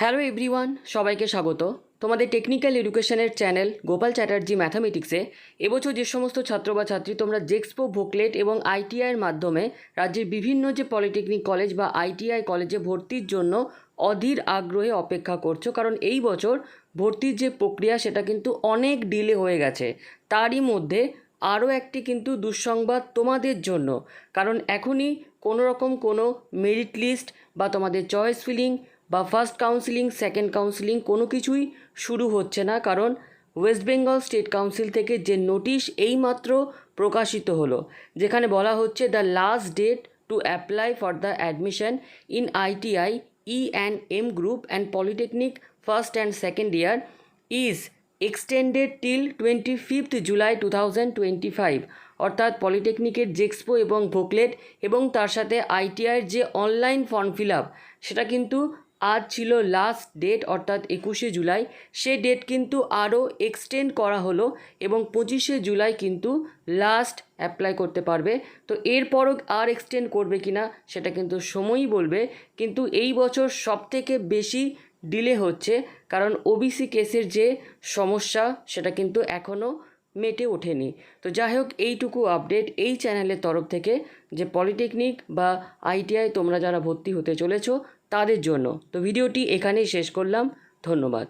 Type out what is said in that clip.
Hello everyone, সবাইকে স্বাগত। তোমাদের টেকনিক্যাল এডুকেশনের চ্যানেল গোপাল চ্যাটার্জি ম্যাথামেটিক্সে এবছর যে সমস্ত ছাত্র বা ছাত্রী তোমরা জেক্সপো, ভোকলেট এবং আইটিআইয়ের মাধ্যমে রাজ্যের বিভিন্ন যে পলিটেকনিক কলেজ বা আইটিআই কলেজে ভর্তির জন্য অধীর আগ্রহে অপেক্ষা করছো, কারণ এই বছর ভর্তির যে প্রক্রিয়া সেটা কিন্তু অনেক ডিলে হয়ে গেছে। তারই মধ্যে আরও একটি কিন্তু দুঃসংবাদ তোমাদের জন্য, কারণ এখনই কোনো রকম কোনো মেরিট লিস্ট বা তোমাদের চয়েস ফিলিং বা ফার্স্ট কাউন্সিলিং, সেকেন্ড কাউন্সিলিং কোনো কিছুই শুরু হচ্ছে না। কারণ ওয়েস্ট বেঙ্গল স্টেট কাউন্সিল থেকে যে নোটিশ এইমাত্র প্রকাশিত হলো, যেখানে বলা হচ্ছে the last date to apply for the admission in ITI E and M group and polytechnic first and second year is extended till 25 July 2025। অর্থাৎ পলিটেকনিকের জেক্সপো এবং ভোকলেট এবং তার সাথে আইটিআইয়ের যে অনলাইন ফর্ম ফিল আপ, সেটা কিন্তু আজ ছিল লাস্ট ডেট, অর্থাৎ 21শে জুলাই। সে ডেট কিন্তু আরও এক্সটেন্ড করা হলো এবং 25শে জুলাই কিন্তু লাস্ট অ্যাপ্লাই করতে পারবে। তো এরপরও আর এক্সটেন্ড করবে কি না সেটা কিন্তু সময়ই বলবে। কিন্তু এই বছর সবথেকে বেশি ডিলে হচ্ছে কারণ ওবিসি কেসের যে সমস্যা সেটা কিন্তু এখনও মেটে ওঠেনি। তো যাই হোক, এইটুকু আপডেট এই চ্যানেলের তরফ থেকে যে পলিটেকনিক বা আইটিআই তোমরা যারা ভর্তি হতে চলেছো তাদের জন্য। তো ভিডিওটি এখানেই শেষ করলাম। ধন্যবাদ।